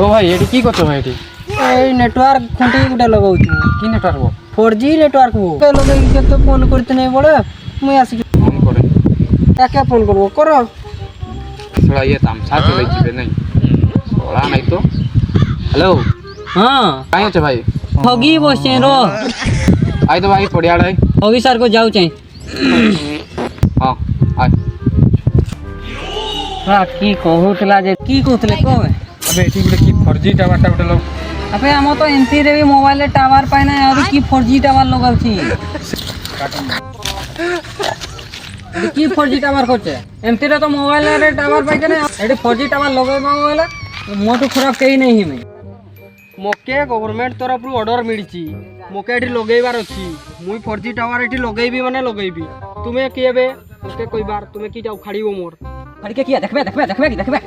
ও ভাই এটি কি করছো ভাই? এটি এই নেটওয়ার্ক খুঁটি গুটা লগাউছি। কি নেটওয়ার্ক? 4G নেটওয়ার্ক লগাইকে তো ফোন করতে নেই বড় মুই আসি ফোন করে একে ফোন করবো করো। थोड़ा ये तामसा के भाई जीवे नहीं थोड़ा नहीं तो हेलो हाँ कहीं हो भाई? हगी बसे रो आई तो भाई पड़िया रही हगी सर को जाऊ चाहे। हाँ आय हाँ की कहूतला जे की कहतले को अबे एठी गुटे की 4G टावर टा गुटे लोग अबे हम तो एमपी रे भी मोबाइल रे टावर पाइ ना और की 4G टावर लगाउछी। की 4G टावर करछे एमपी रे तो मोबाइल रे टावर पाइ के ना एडी 4G टावर लगाइबा मोबाइल मोटू खराब केही नहीं हिमे मोके गवर्नमेंट तरफ रु ऑर्डर मिलिछि मोके एठी लगाइबार अछि मुई 4G टावर एठी लगाइबी माने लगाइबी तुमे किएबे मोके कोई बार तुमे की जाऊ खाड़ीबो मोर खाड़ी के किया देखबे देखबे देखबे की देखबे